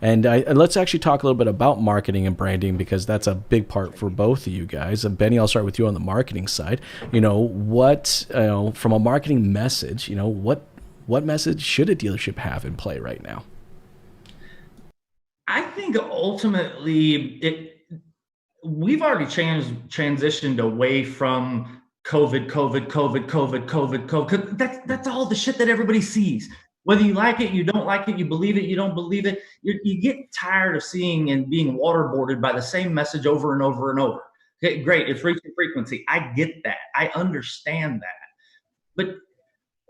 And let's actually talk a little bit about marketing and branding because that's a big part for both of you guys. And Benny, I'll start with you on the marketing side. From a marketing message, what message should a dealership have in play right now? I think ultimately we've already transitioned away from COVID. That's all the shit that everybody sees. Whether you like it, you don't like it, you believe it, you don't believe it, you get tired of seeing and being waterboarded by the same message over and over and over. Okay, great, it's reaching frequency. I get that. I understand that. But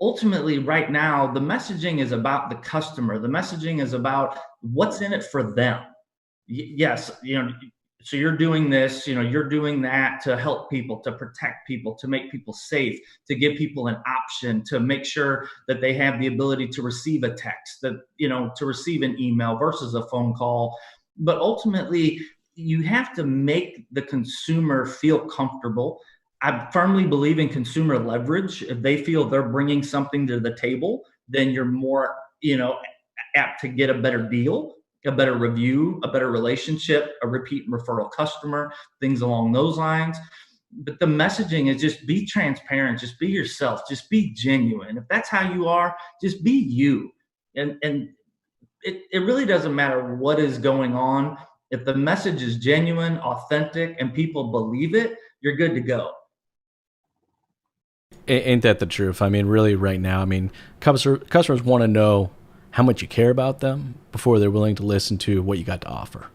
ultimately, right now, the messaging is about the customer. The messaging is about what's in it for them. Yes, so you're doing this, you're doing that to help people, to protect people, to make people safe, to give people an option, to make sure that they have the ability to receive a text, that to receive an email versus a phone call. But ultimately, you have to make the consumer feel comfortable. I firmly believe in consumer leverage. If they feel they're bringing something to the table, then you're more, apt to get a better deal, a better review, a better relationship, a repeat and referral customer, things along those lines. But the messaging is just be transparent, just be yourself, just be genuine. If that's how you are, just be you. And it really doesn't matter what is going on. If the message is genuine, authentic, and people believe it, you're good to go. Ain't that the truth? I mean, really, right now, I mean, customers want to know how much you care about them before they're willing to listen to what you got to offer.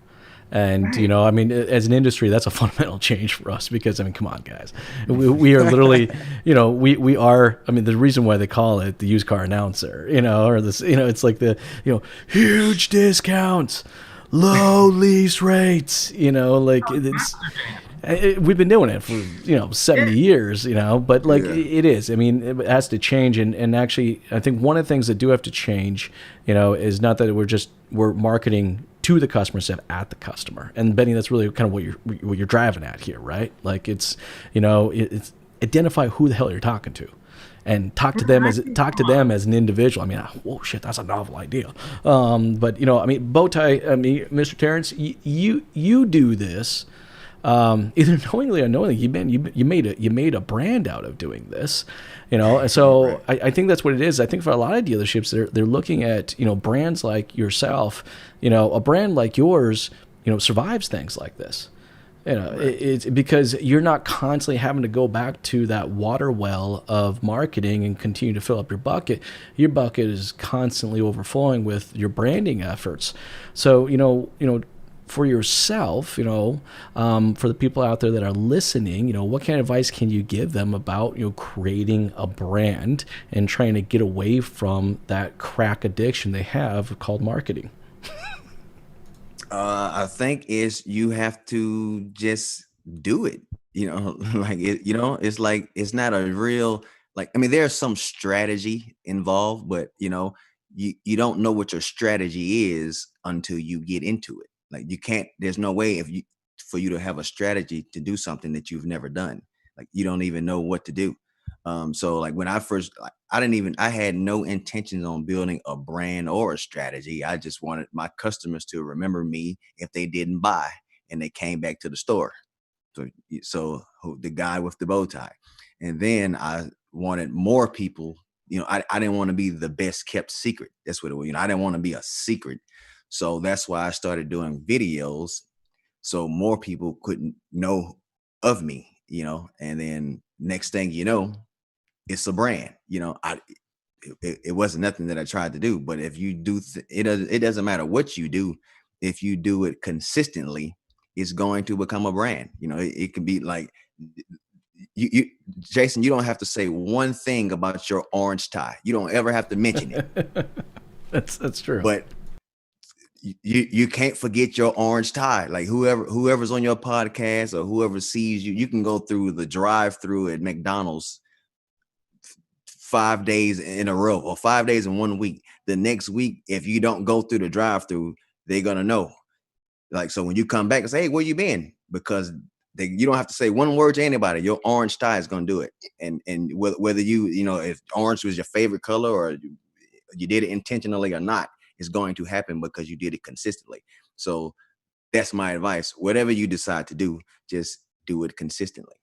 And Right. I mean, as an industry, that's a fundamental change for us because I mean, come on, guys, we are literally, we are. I mean, the reason why they call it the used car announcer, or this, it's like the, huge discounts, low lease rates, like it's we've been doing it for 70 years, but like Yeah. it is, I mean, it has to change. And actually I think one of the things that do have to change, is not that we're marketing to the customer instead of at the customer. And Benny, that's really kind of what you're driving at here, right? Like it's identify who the hell you're talking to and talk to them as an individual. I mean, whoa, shit, that's a novel idea. But I mean, Bowtie, I mean, Mr. Terrence, you do this, either knowingly or unknowingly. You made a brand out of doing this, and Right. so I think that's what it is. I think for a lot of dealerships, they're looking at brands like yourself. A brand like yours survives things like this. Right. It's because you're not constantly having to go back to that water well of marketing and continue to fill up your bucket. Your bucket is constantly overflowing with your branding efforts. So for yourself, for the people out there that are listening, what kind of advice can you give them about creating a brand and trying to get away from that crack addiction they have called marketing? I think is you have to just do it. Like it. It's like it's not a real like. I mean, there's some strategy involved, but you don't know what your strategy is until you get into it. Like you can't. There's no way if you for you to have a strategy to do something that you've never done. Like you don't even know what to do. So like when I first, like, I had no intentions on building a brand or a strategy. I just wanted my customers to remember me if they didn't buy and they came back to the store. So the guy with the bow tie, and then I wanted more people. I didn't want to be the best kept secret. That's what it was. I didn't want to be a secret. So that's why I started doing videos so more people couldn't know of me, and then next thing you know, it's a brand. It wasn't nothing that I tried to do, but if you do, it doesn't matter what you do. If you do it consistently, it's going to become a brand. It can be like you, Jason. You don't have to say one thing about your orange tie. You don't ever have to mention it, That's true. but you can't forget your orange tie. Like whoever's on your podcast or whoever sees you, you can go through the drive-through at McDonald's 5 days in a row or 5 days in one week. The next week, if you don't go through the drive-through, they're gonna know. Like so, when you come back and say, "Hey, where you been?" Because you don't have to say one word to anybody. Your orange tie is gonna do it. And whether if orange was your favorite color or you did it intentionally or not, It's going to happen because you did it consistently. So that's my advice. Whatever you decide to do, just do it consistently.